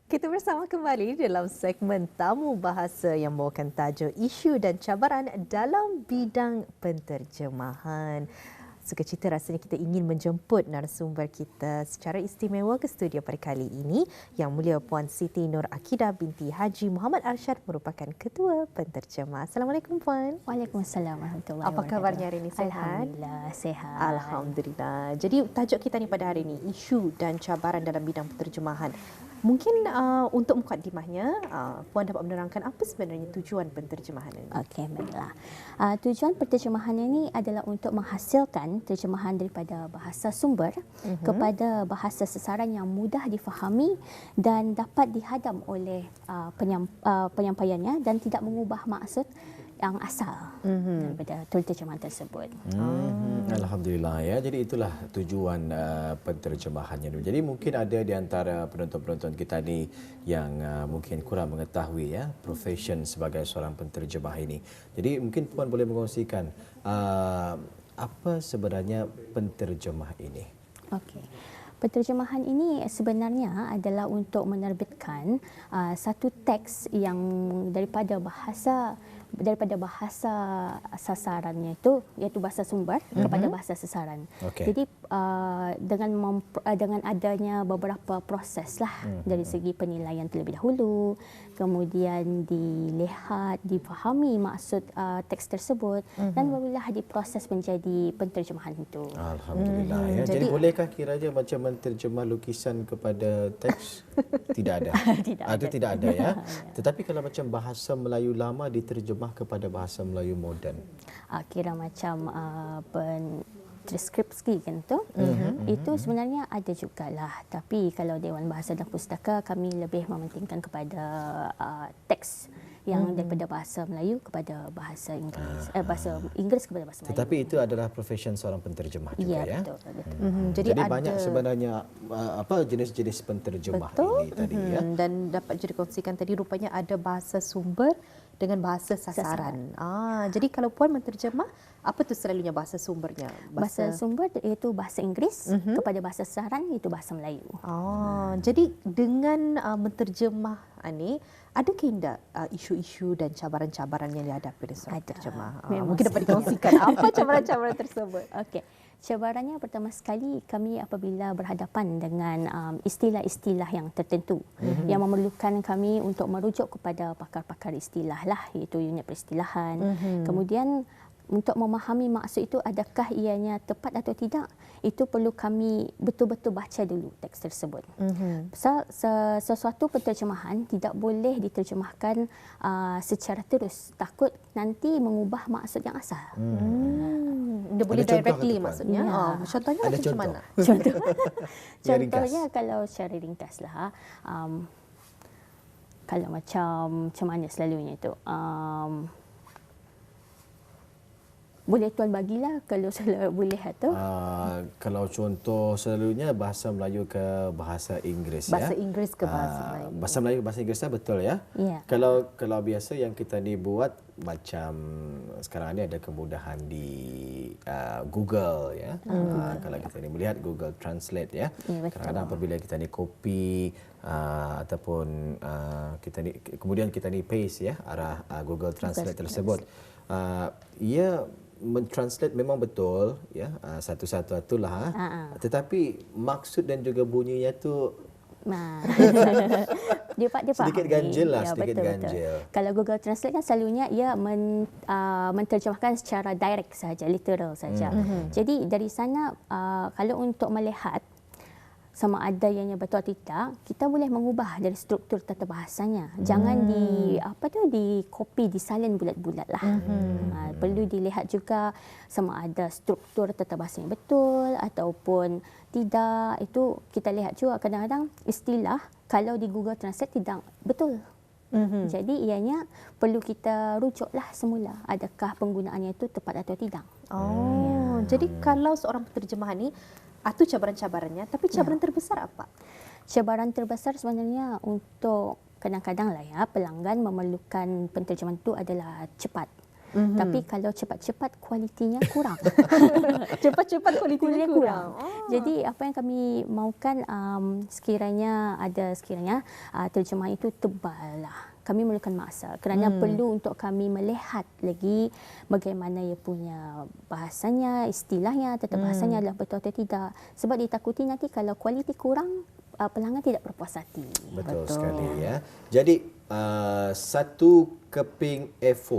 Kita bersama kembali dalam segmen Tamu Bahasa yang membawakan tajuk isu dan cabaran dalam bidang penterjemahan. Suka cita rasanya kita ingin menjemput narasumber kita secara istimewa ke studio pada kali ini. Yang Mulia Puan Siti Nur Akidah binti Haji Muhammad Arsyad merupakan Ketua Penterjemah. Assalamualaikum Puan. Waalaikumsalam warahmatullahi wabarakatuh. Apa kabarnya hari ini? Sihat? Alhamdulillah, sihat. Alhamdulillah. Jadi tajuk kita ni pada hari ini, isu dan cabaran dalam bidang penterjemahan. Mungkin untuk mukadimahnya, Puan dapat menerangkan apa sebenarnya tujuan penterjemahan ini? Okey, baiklah. Tujuan penterjemahan ini adalah untuk menghasilkan terjemahan daripada bahasa sumber kepada bahasa sesaran yang mudah difahami dan dapat dihadam oleh penyampaiannya dan tidak mengubah maksud yang asal daripada terjemahan tersebut. Alhamdulillah ya. Jadi itulah tujuan penterjemahannya. Jadi mungkin ada di antara penonton-penonton kita ni yang mungkin kurang mengetahui ya profession sebagai seorang penterjemah ini. Jadi mungkin Puan boleh mengkongsikan apa sebenarnya penterjemah ini? Okey. Penterjemahan ini sebenarnya adalah untuk menerbitkan satu teks yang daripada bahasa sasarannya itu, iaitu bahasa sumber kepada bahasa sasaran. Okay. Jadi dengan adanya beberapa proses lah dari segi penilaian terlebih dahulu, kemudian dilihat, difahami maksud teks tersebut dan barulah diproses menjadi penterjemahan itu. Alhamdulillah ya. Jadi bolehkah kiranya macam menterjemah lukisan kepada teks? Tidak ada. Tidak ada ya. Tetapi kalau macam bahasa Melayu lama diterjemah kepada bahasa Melayu moden. Kira macam transkripsi kan tu. Itu sebenarnya ada jugalah. Tapi kalau Dewan Bahasa dan Pustaka, kami lebih mementingkan kepada teks yang daripada bahasa Melayu kepada bahasa Inggeris, bahasa Inggeris kepada bahasa Melayu. Tetapi itu adalah profession seorang penterjemah juga ya. Betul. Jadi banyak sebenarnya jenis-jenis penterjemah ini tadi ya. Dan dapat dikongsikan tadi rupanya ada bahasa sumber dengan bahasa sasaran. Jadi kalau Puan menterjemah, apa tu selalunya bahasa sumbernya? Bahasa sumber iaitu bahasa Inggeris kepada bahasa sasaran iaitu bahasa Melayu. Jadi dengan menterjemah ini, ada ke tidak isu-isu dan cabaran-cabaran yang dihadapi oleh seorang penterjemah? Mungkin dapat dikongsikan apa cabaran-cabaran tersebut? Okey. Cabarannya pertama sekali kami apabila berhadapan dengan istilah-istilah yang tertentu yang memerlukan kami untuk merujuk kepada pakar-pakar istilah lah, iaitu unit peristilahan. Kemudian untuk memahami maksud itu adakah ianya tepat atau tidak, itu perlu kami betul-betul baca dulu teks tersebut. Sesuatu penterjemahan tidak boleh diterjemahkan secara terus, takut nanti mengubah maksud yang asal. Dia boleh directly maksudnya. Contohnya macam mana? Contohnya kalau secara ringkas lah, kalau macam mana selalunya itu, boleh Tuan bagilah kalau boleh atau? Kalau contoh selalunya bahasa Melayu ke bahasa Inggeris bahasa Inggeris ke bahasa Melayu. Bahasa Melayu ke bahasa Inggeris betul ya? Yeah. Kalau biasa yang kita ni buat macam sekarang ni ada kemudahan di Google ya. Kalau kita ni melihat Google Translate ya. Kadang-kadang apabila kita ni copy ataupun kita ni kemudian kita ni paste ya arah Google Translate tersebut. Ia mentranslate memang betul ya, satu-satu itulah, tetapi maksud dan juga bunyinya tu dia sedikit ganjil lah, ya, sedikit betul. ganjil. Kalau Google Translate kan selalunya ia menterjemahkan secara direct saja, literal saja. Jadi dari sana kalau untuk melihat sama ada ianya betul atau tidak, kita boleh mengubah dari struktur tata bahasanya. Jangan di copy, disalin bulat-bulat lah. Perlu dilihat juga sama ada struktur tata bahasanya betul ataupun tidak. Itu kita lihat juga kadang-kadang istilah kalau di Google Translate tidak betul. Jadi ianya perlu kita rujuklah semula adakah penggunaannya itu tepat atau tidak. Jadi kalau seorang penterjemah ni itu cabaran-cabarannya, tapi cabaran terbesar apa? Cabaran terbesar sebenarnya untuk kadang-kadang lah ya pelanggan memerlukan penterjemahan itu adalah cepat. Tapi kalau cepat-cepat kualitinya kurang. Cepat-cepat kualitinya kurang. Jadi apa yang kami mahukan sekiranya terjemahan itu tebal lah. Kami memerlukan masa kerana perlu untuk kami melihat lagi bagaimana ia punya bahasanya, istilahnya, tata bahasanya adalah betul atau tidak. Sebab ditakuti nanti kalau kualiti kurang, pelanggan tidak berpuas hati. Betul sekali ya. Jadi satu keping A4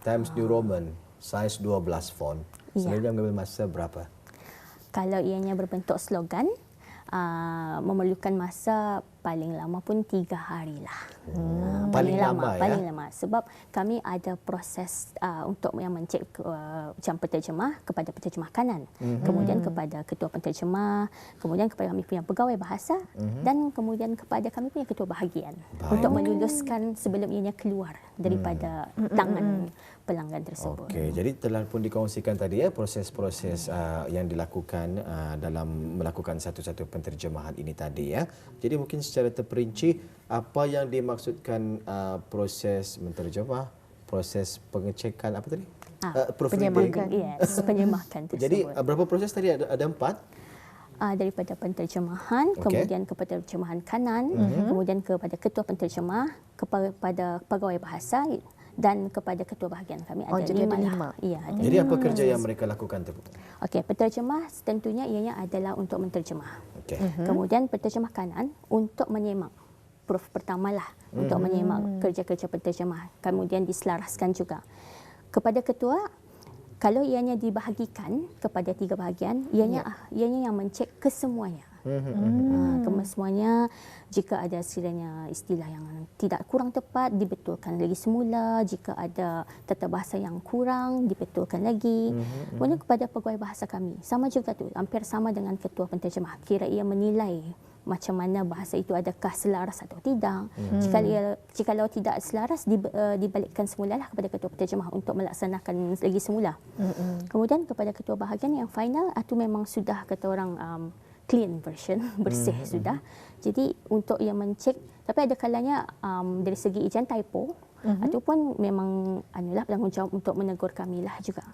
Times New Roman saiz 12 font selalunya mengambil masa berapa? Kalau ianya berbentuk slogan, memerlukan masa paling lama pun 3 hari lah. Paling lama ya? Paling lama. Sebab kami ada proses untuk yang mencek macam penterjemah kepada penterjemah kanan. Kemudian kepada ketua penterjemah, kemudian kepada kami punya pegawai bahasa dan kemudian kepada kami punya ketua bahagian. Untuk meluluskan sebelum ianya keluar daripada tangan pelanggan tersebut. Okey, jadi telah pun dikongsikan tadi ya proses-proses yang dilakukan dalam melakukan satu-satu penterjemahan ini tadi ya. Jadi mungkin secara terperinci apa yang dimaksudkan proses menterjemah, proses pengecekan apa tadi? Proofreading. Yes, penyemakan tersebut. Jadi berapa proses tadi? Ada 4? Daripada penterjemahan, kemudian ke penterjemahan kanan, kemudian kepada ketua penterjemah, kepada pegawai bahasa dan kepada ketua bahagian kami ada jadi 5. Ya, jadi apa kerja yang mereka lakukan tu? Okey, penterjemah tentunya ianya adalah untuk menterjemah. Okey. Kemudian penterjemah kanan untuk menyemak. Proof pertamalah untuk menyemak kerja-kerja penterjemah. Kemudian diselaraskan juga. Kepada ketua, kalau ianya dibahagikan kepada 3 bahagian, ianya yang mencek kesemuanya. Kesemuanya, jika ada sekiranya istilah yang tidak kurang tepat, dibetulkan lagi semula. Jika ada tata bahasa yang kurang, dibetulkan lagi. Kemudian kepada pegawai bahasa kami, sama juga tu, hampir sama dengan ketua penterjemah. Kira ia menilai macam mana bahasa itu adakah selaras atau tidak. Jikalau tidak selaras, dibalikkan semulalah kepada ketua penterjemah untuk melaksanakan lagi semula. Kemudian kepada ketua bahagian yang final, itu memang sudah kata orang clean version, bersih sudah. Jadi untuk ia mencek, tapi ada kalanya dari segi ijan typo ataupun memang tanggungjawab untuk menegur kami lah juga.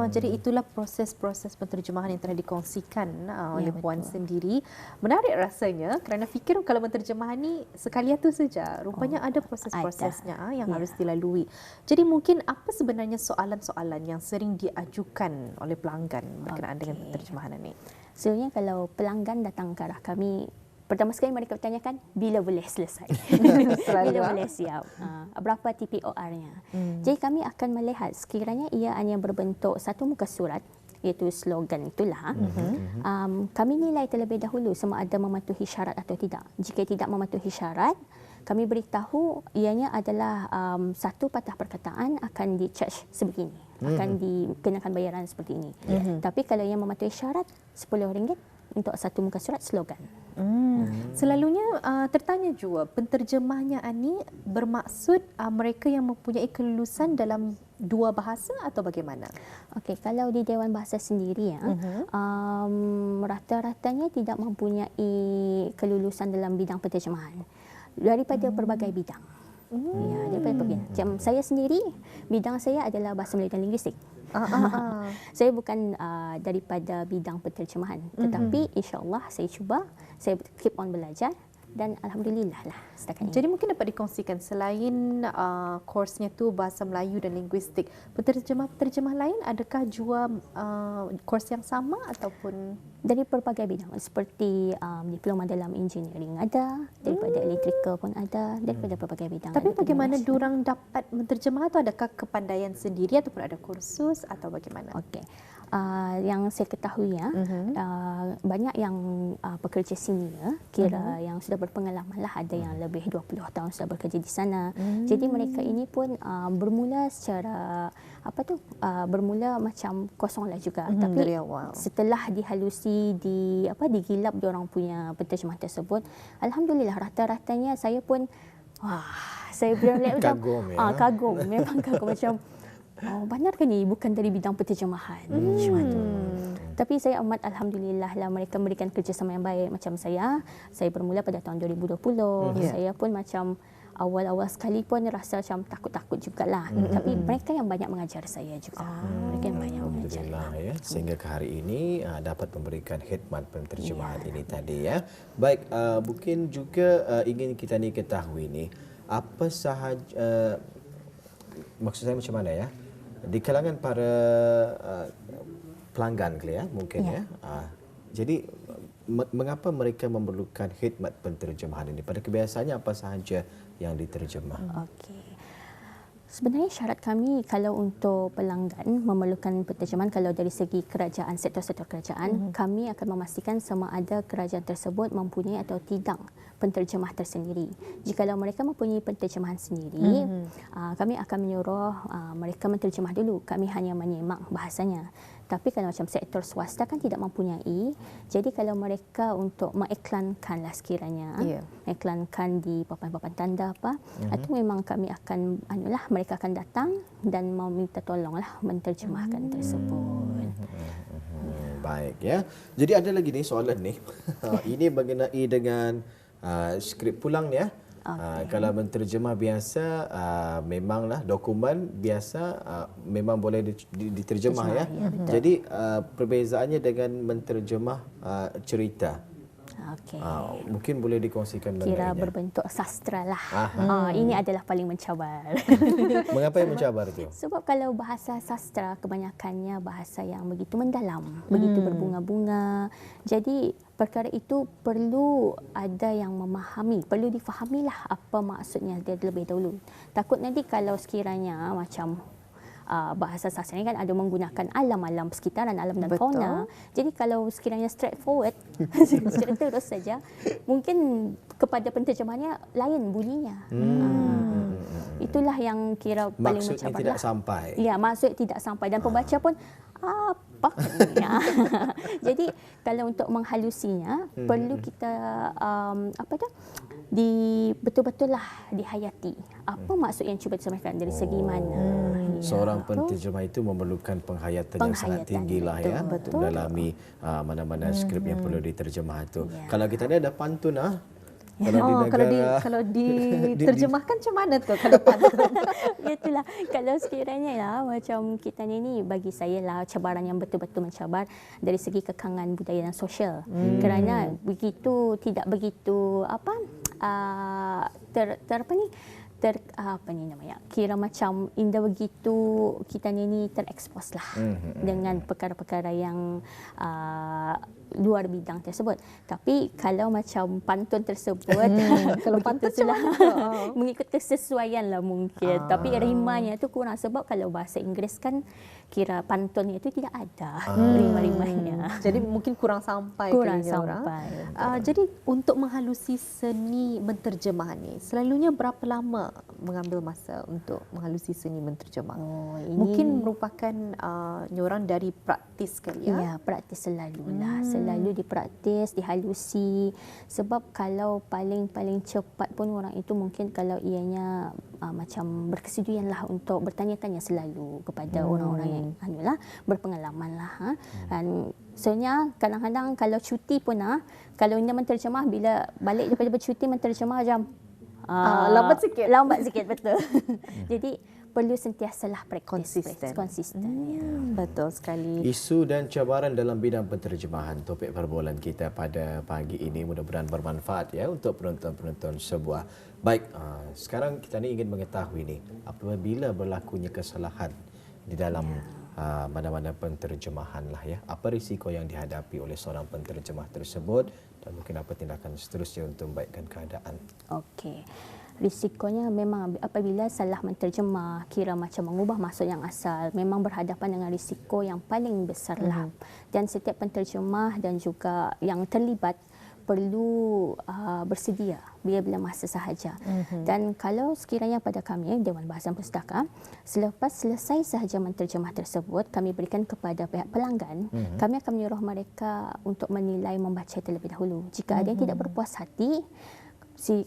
Jadi itulah proses-proses penterjemahan yang telah dikongsikan oleh Puan sendiri. Menarik rasanya kerana fikir kalau penterjemahan ni sekali itu saja. Rupanya ada proses-prosesnya yang harus dilalui. Jadi mungkin apa sebenarnya soalan-soalan yang sering diajukan oleh pelanggan berkenaan dengan penterjemahan ini? Sebenarnya kalau pelanggan datang ke arah kami, pertama sekali mereka bertanyakan bila boleh selesai. Bila boleh siap. Berapa TPOR-nya. Jadi kami akan melihat sekiranya ia hanya berbentuk satu muka surat, iaitu slogan itulah. Kami nilai terlebih dahulu sama ada mematuhi syarat atau tidak. Jika tidak mematuhi syarat, kami beritahu ianya adalah satu patah perkataan akan di-charge sebegini. Akan dikenakan bayaran seperti ini. Tapi kalau yang mematuhi syarat, RM10 untuk satu muka surat slogan. Selalunya tertanya juga, penterjemahnya ini bermaksud mereka yang mempunyai kelulusan dalam 2 bahasa atau bagaimana? Okey, kalau di Dewan Bahasa sendiri rata-ratanya tidak mempunyai kelulusan dalam bidang penterjemahan daripada pelbagai bidang. Ya, daripada pelbagai. Macam saya sendiri, bidang saya adalah bahasa Melayu dan linguistik. Saya bukan daripada bidang penterjemahan, tetapi insya-Allah saya cuba, saya keep on belajar dan alhamdulillah lah setakat ini. Jadi mungkin dapat dikongsikan selain kursnya tu bahasa Melayu dan linguistik, penterjemah lain adakah jua kurs yang sama ataupun dari pelbagai bidang seperti diploma dalam engineering ada, daripada electrical pun ada, daripada pelbagai bidang. Tapi bagaimana diorang dapat menterjemah tu, adakah kepandaian sendiri ataupun ada kursus atau bagaimana? Okey. Yang saya ketahui banyak yang pekerja senior kira yang sudah berpengalaman lah, ada yang lebih 20 tahun sudah bekerja di sana. Jadi mereka ini pun bermula secara bermula macam kosong lah juga, tapi dari awal setelah dihalusi digilap diorang punya penterjemah tersebut, alhamdulillah rata-ratanya saya pun saya benar-benar kagum kagum, memang kagum macam benarkah ni bukan dari bidang penterjemahan? Macam tu. Tapi saya amat alhamdulillah lah mereka memberikan kerjasama yang baik. Macam saya bermula pada tahun 2020. Saya pun macam awal-awal sekali pun rasa macam takut-takut jugalah. Tapi mereka yang banyak mengajar saya juga. Mereka yang banyak mengajar. Alhamdulillah ya, sehingga ke hari ini dapat memberikan khidmat penterjemahan ini tadi ya. Baik, mungkin juga ingin kita ni ketahui ni apa sahaja maksud saya macam mana ya? Di kalangan para pelanggan ya mungkin ya. Jadi mengapa mereka memerlukan khidmat penterjemahan ini? Pada kebiasaannya apa sahaja yang diterjemah? Okey. Sebenarnya syarat kami kalau untuk pelanggan memerlukan penterjemahan, kalau dari segi kerajaan, sektor-sektor kerajaan, kami akan memastikan sama ada kerajaan tersebut mempunyai atau tidak penterjemah tersendiri. Jikalau mereka mempunyai penterjemahan sendiri, kami akan menyuruh mereka menterjemah dulu. Kami hanya menyimak bahasanya. Tapi kalau macam sektor swasta kan tidak mempunyai, jadi kalau mereka untuk mengiklankan lah sekiranya, iklankan di papan-papan tanda apa, itu memang kami akan mereka akan datang dan meminta tolonglah menterjemahkan tersebut. Baik ya. Jadi ada lagi ni soalan ni. Ini mengenai dengan skrip pulang ya. Kalau menterjemah biasa memanglah dokumen biasa memang boleh diterjemah ya. Jadi perbezaannya dengan menterjemah cerita. Okey. Mungkin boleh dikongsikan Kira mengenainya. berbentuk sastra lah. Ini adalah paling mencabar. Mengapa yang mencabar tu? Sebab kalau bahasa sastra kebanyakannya bahasa yang begitu mendalam, begitu berbunga-bunga. Jadi perkara itu perlu ada yang memahami, perlu difahamilah apa maksudnya dia terlebih dahulu. Takut nanti kalau sekiranya macam bahasa sastra ini kan ada menggunakan alam-alam persekitaran, alam dan fauna. Jadi kalau sekiranya straightforward, secara terus saja, mungkin kepada penterjemahnya lain bunyinya. Itulah yang kira paling Maksudnya mencabar. tidak sampai. Ya, maksud tidak sampai dan pembaca pun apa ni? Jadi kalau untuk menghalusinya perlu kita betul-betul lah dihayati. Apa maksud yang cuba disampaikan dari segi mana? Seorang penterjemah itu memerlukan penghayatan yang sangat tinggi lah ya untuk mendalami mana-mana skrip yang perlu diterjemah itu. Kalau kita ni ada pantun Kalau diterjemahkan macam mana tu kalau pantun? Itulah kalau sekiranya lah macam kita ni bagi saya lah cabaran yang betul-betul mencabar dari segi kekangan budaya dan sosial. Kerana begitu tidak begitu kira macam indah begitu kita ni terekspos lah dengan perkara-perkara yang luar bidang tersebut. Tapi kalau macam pantun tersebut Kalau pantun lah mengikut kesesuaian lah mungkin. Tapi rimanya tu kurang sebab kalau bahasa Inggeris kan kira pantunnya itu tidak ada rima-rimanya. Jadi mungkin kurang sampai Kurang ke lidah sampai. orang. Jadi untuk menghalusi seni menterjemah ni selalunya berapa lama mengambil masa untuk menghalusi seni menterjemah? Mungkin merupakan nyorang dari praktis kali ya. Ya, praktis selalulah. Selalu dipraktis, dihalusi. Sebab kalau paling cepat pun orang itu mungkin kalau ianya macam berkesetujuan lah untuk bertanya-tanya selalu kepada orang-orang yang berpengalaman lah. Dan sebenarnya kadang-kadang kalau cuti pun kalau Ina menterjemah bila balik daripada bercuti menterjemah macam lambat sikit betul. Jadi perlu sentiasalah praktis konsisten. Betul sekali. Isu dan cabaran dalam bidang penterjemahan, topik perbualan kita pada pagi ini mudah-mudahan bermanfaat ya untuk penonton-penonton sebuah. Baik, sekarang kita ni ingin mengetahui ni apabila berlakunya kesalahan di dalam mana-mana penterjemahan lah ya. Apa risiko yang dihadapi oleh seorang penterjemah tersebut dan mungkin apa tindakan seterusnya untuk membaikkan keadaan? Okey. Risikonya memang apabila salah menterjemah, kira macam mengubah maksud yang asal, memang berhadapan dengan risiko yang paling besar lah. Dan setiap penterjemah dan juga yang terlibat perlu bersedia bila-bila masa sahaja. Dan kalau sekiranya pada kami, Dewan Bahasa dan Pustaka, selepas selesai sahaja menterjemah tersebut, kami berikan kepada pihak pelanggan, kami akan menyuruh mereka untuk menilai membaca terlebih dahulu. Jika ada yang tidak berpuas hati,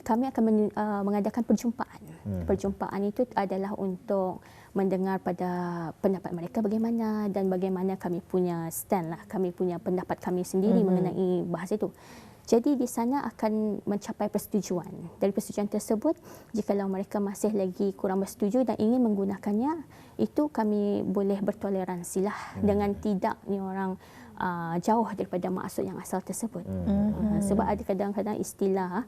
kami akan mengadakan perjumpaan. Perjumpaan itu adalah untuk mendengar pada pendapat mereka bagaimana dan bagaimana kami punya stand lah, kami punya pendapat kami sendiri mengenai bahasa itu. Jadi di sana akan mencapai persetujuan. Dari persetujuan tersebut, jikalau mereka masih lagi kurang bersetuju dan ingin menggunakannya, itu kami boleh bertoleransilah dengan tidak ni orang jauh daripada maksud yang asal tersebut. Sebab ada kadang-kadang istilah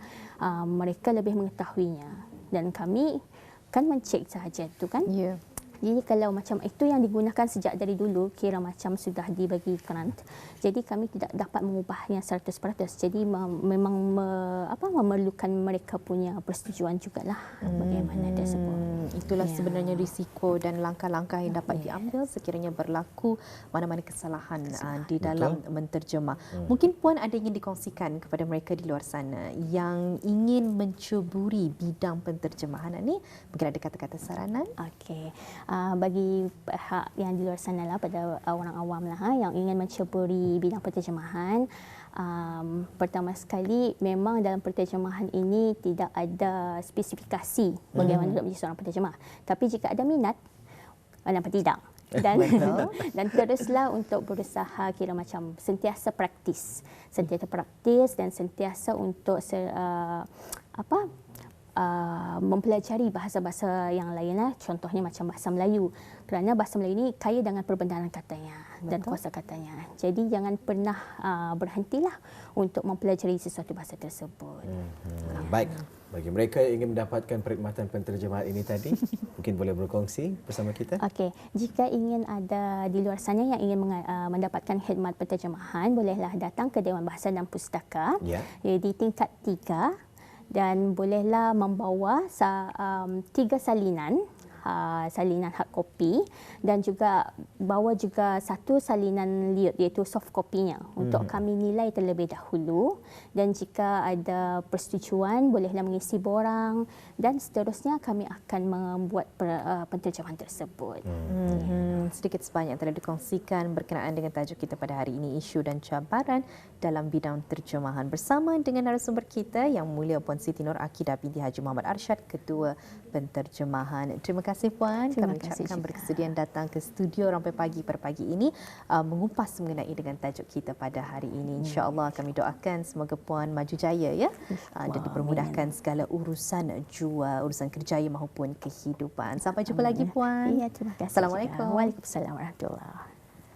mereka lebih mengetahuinya dan kami kan mencek sahaja tu kan. Ya. Jadi kalau macam itu yang digunakan sejak dari dulu, kira macam sudah dibagi grant. Jadi kami tidak dapat mengubahnya 100%. Jadi memang memerlukan mereka punya persetujuan jugalah bagaimana tersebut. Itulah sebenarnya risiko dan langkah-langkah yang dapat diambil sekiranya berlaku mana-mana kesalahan di dalam menterjemah. Mungkin Puan ada ingin dikongsikan kepada mereka di luar sana yang ingin mencuburi bidang penterjemahan ini. Mungkin ada kata-kata saranan? Okey. Bagi pihak yang di luar sana lah, pada orang awam lah yang ingin menceburi bidang penterjemahan, pertama sekali memang dalam penterjemahan ini tidak ada spesifikasi bagaimana untuk menjadi seorang penterjemah. Tapi jika ada minat, kenapa tidak? Dan teruslah untuk berusaha kira macam sentiasa praktis dan sentiasa untuk mempelajari bahasa-bahasa yang lainlah, contohnya macam bahasa Melayu, kerana bahasa Melayu ini kaya dengan perbendaharaan katanya dan kosa katanya. Jadi jangan pernah berhentilah untuk mempelajari sesuatu bahasa tersebut. Baik, bagi mereka yang ingin mendapatkan perkhidmatan penterjemahan ini tadi, mungkin boleh berkongsi bersama kita. Okey, jika ingin ada di luar sana yang ingin mendapatkan khidmat penterjemahan, bolehlah datang ke Dewan Bahasa dan Pustaka di tingkat 3. Dan bolehlah membawa 3 salinan hard copy dan juga bawa juga 1 salinan liut iaitu soft copy-nya untuk kami nilai terlebih dahulu, dan jika ada persetujuan bolehlah mengisi borang dan seterusnya kami akan membuat penterjemahan tersebut. Sedikit sebanyak telah dikongsikan berkenaan dengan tajuk kita pada hari ini, isu dan cabaran dalam bidang terjemahan, bersama dengan narasumber kita Yang Mulia Puan Siti Nur Akidah binti Haji Muhammad Arsyad, Ketua Penterjemahan. Terima kasih Puan. Terima Kami kasih ucapkan juga. berkesudian datang ke studio Rampai Pagi pada pagi ini mengupas mengenai dengan tajuk kita pada hari ini. InsyaAllah kami doakan semoga Puan maju jaya ya, dan dipermudahkan segala urusan jua, urusan kerjaya maupun kehidupan. Sampai jumpa lagi Puan. Ya, terima kasih. Assalamualaikum. Waalaikumsalam warahmatullahi.